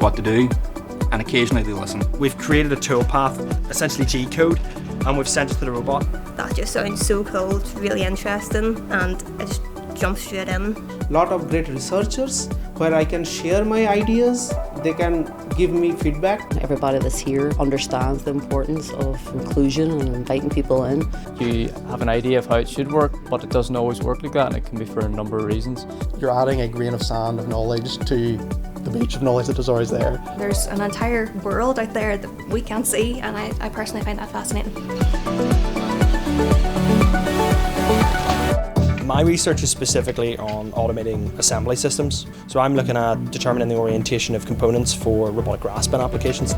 what to do, and occasionally they listen. We've created a toolpath, essentially G-code, and we've sent it to the robot. That just sounds so cool, it's really interesting, and I just jumped straight in. Lot of great researchers where I can share my ideas, they can give me feedback. Everybody that's here understands the importance of inclusion and inviting people in. You have an idea of how it should work, but it doesn't always work like that, and it can be for a number of reasons. You're adding a grain of sand of knowledge to the beach of knowledge that is always there. There's an entire world out there that we can't see, and I personally find that fascinating. My research is specifically on automating assembly systems. So I'm looking at determining the orientation of components for robotic grasping applications.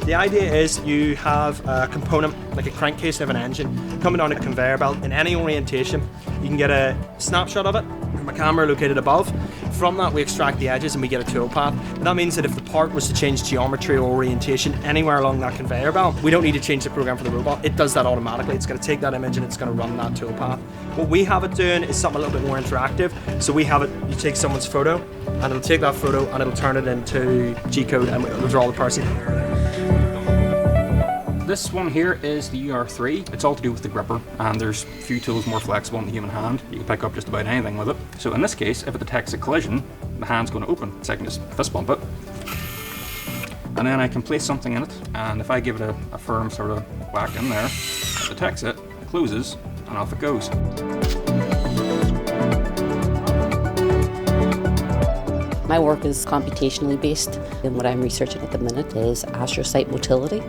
The idea is you have a component, like a crankcase of an engine, coming on a conveyor belt in any orientation. You can get a snapshot of it from a camera located above. From that we extract the edges and we get a toolpath. And that means that if the part was to change geometry or orientation anywhere along that conveyor belt, we don't need to change the program for the robot. It does that automatically. It's going to take that image and it's going to run that toolpath. What we have it doing is something a little bit more interactive. So we have it, you take someone's photo and it'll take that photo and it'll turn it into G-code and it'll draw the person. This one here is the UR3. It's all to do with the gripper, and there's a few tools more flexible in the human hand. You can pick up just about anything with it. So in this case, if it detects a collision, the hand's going to open. So I can just fist bump it. And then I can place something in it, and if I give it a firm sort of whack in there, it detects it, closes, and off it goes. My work is computationally based, and what I'm researching at the minute is astrocyte motility,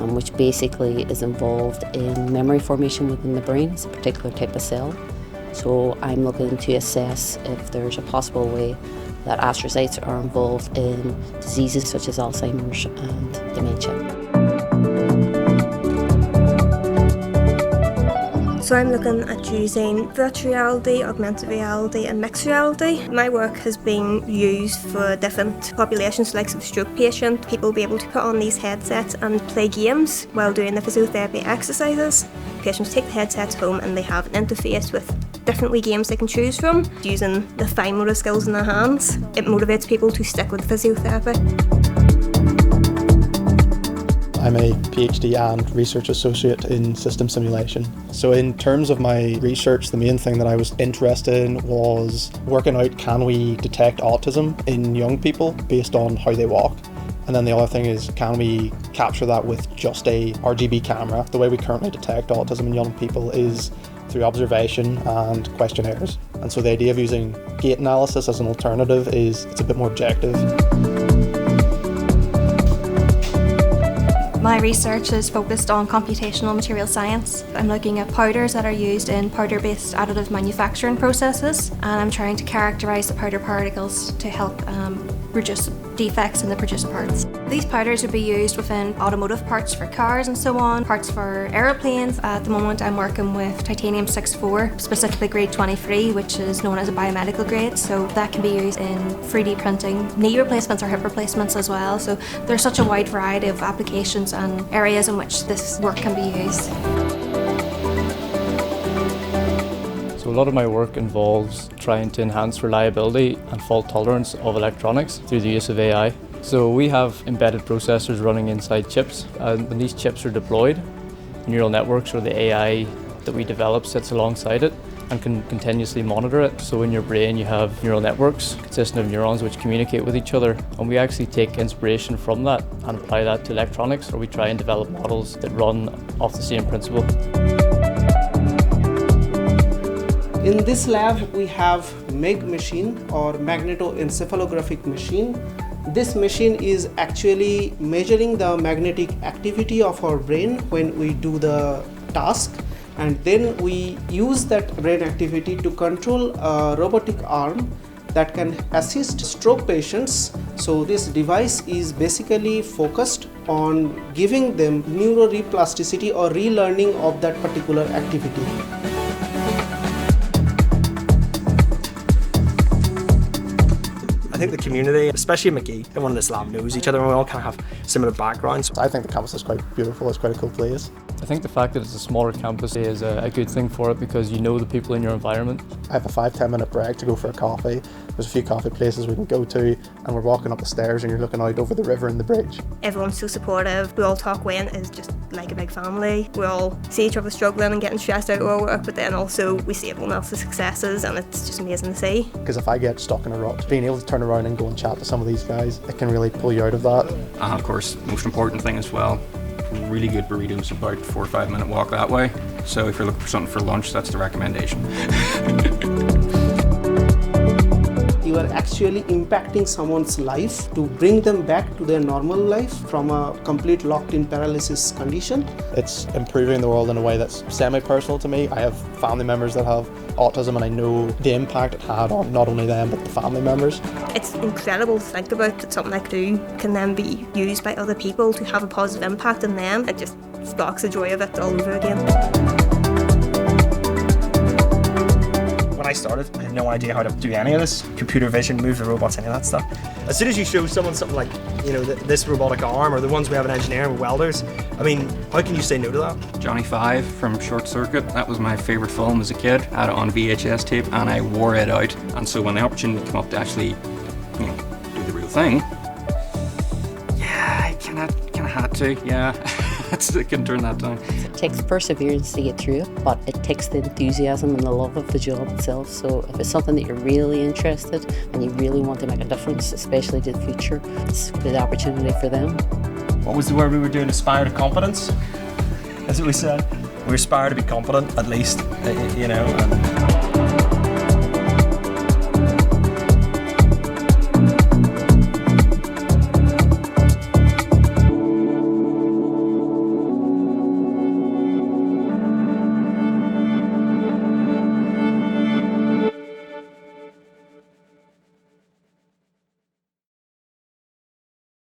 which basically is involved in memory formation within the brain. It's a particular type of cell. So I'm looking to assess if there's a possible way that astrocytes are involved in diseases such as Alzheimer's and dementia. So I'm looking at using virtual reality, augmented reality and mixed reality. My work has been used for different populations, like a stroke patient. People will be able to put on these headsets and play games while doing the physiotherapy exercises. Patients take the headsets home and they have an interface with different wee games they can choose from. Using the fine motor skills in their hands, it motivates people to stick with physiotherapy. I'm a PhD and research associate in system simulation. So in terms of my research, the main thing that I was interested in was working out, can we detect autism in young people based on how they walk? And then the other thing is, can we capture that with just a RGB camera? The way we currently detect autism in young people is through observation and questionnaires. And so the idea of using gait analysis as an alternative is it's a bit more objective. My research is focused on computational material science. I'm looking at powders that are used in powder-based additive manufacturing processes, and I'm trying to characterize the powder particles to help reduce defects in the produced parts. These powders would be used within automotive parts for cars and so on, parts for aeroplanes. At the moment I'm working with titanium 6-4, specifically grade 23, which is known as a biomedical grade, so that can be used in 3D printing, knee replacements or hip replacements as well. So there's such a wide variety of applications and areas in which this work can be used. So a lot of my work involves trying to enhance reliability and fault tolerance of electronics through the use of AI. So we have embedded processors running inside chips, and when these chips are deployed, neural networks or the AI that we develop sits alongside it and can continuously monitor it. So in your brain you have neural networks consisting of neurons which communicate with each other, and we actually take inspiration from that and apply that to electronics, or we try and develop models that run off the same principle. In this lab we have MEG machine or magnetoencephalographic machine. This machine is actually measuring the magnetic activity of our brain when we do the task, and then we use that brain activity to control a robotic arm that can assist stroke patients. So this device is basically focused on giving them neuroreplasticity or relearning of that particular activity. think the community, especially at McGee, everyone in this lab knows each other and we all kind of have similar backgrounds. I think the campus is quite beautiful, it's quite a cool place. I think the fact that it's a smaller campus is a good thing for it because you know the people in your environment. I have a 5-10 minute break to go for a coffee. There's a few coffee places we can go to and we're walking up the stairs and you're looking out over the river and the bridge. Everyone's so supportive. We all talk when it's just like a big family. We all see each other struggling and getting stressed out of our work, but then also we see everyone else's successes and it's just amazing to see. Because if I get stuck in a rut, being able to turn around and go and chat to some of these guys, it can really pull you out of that. And of course, most important thing as well, really good burritos about 4 or 5 minute walk that way. So if you're looking for something for lunch, that's the recommendation. You are actually impacting someone's life to bring them back to their normal life from a complete locked-in paralysis condition. It's improving the world in a way that's semi-personal to me. I have family members that have autism and I know the impact it had on not only them but the family members. It's incredible to think about that something like do can then be used by other people to have a positive impact on them. It just sparks the joy of it all over again. When I started, I had no idea how to do any of this. Computer vision, move the robots, any of that stuff. As soon as you show someone something like, you know, this robotic arm or the ones we have in engineering with welders, I mean, how can you say no to that? Johnny 5 from Short Circuit, that was my favourite film as a kid. I had it on VHS tape and I wore it out. And so when the opportunity came up to actually, you know, do the real thing, yeah, I kind of had to, yeah. I couldn't turn that down. It takes perseverance to get through it, but it takes the enthusiasm and the love of the job itself. So if it's something that you're really interested and you really want to make a difference, especially to the future, it's a good opportunity for them. What was the word we were doing? Aspire to competence? That's what we said. We aspire to be competent, at least, you know.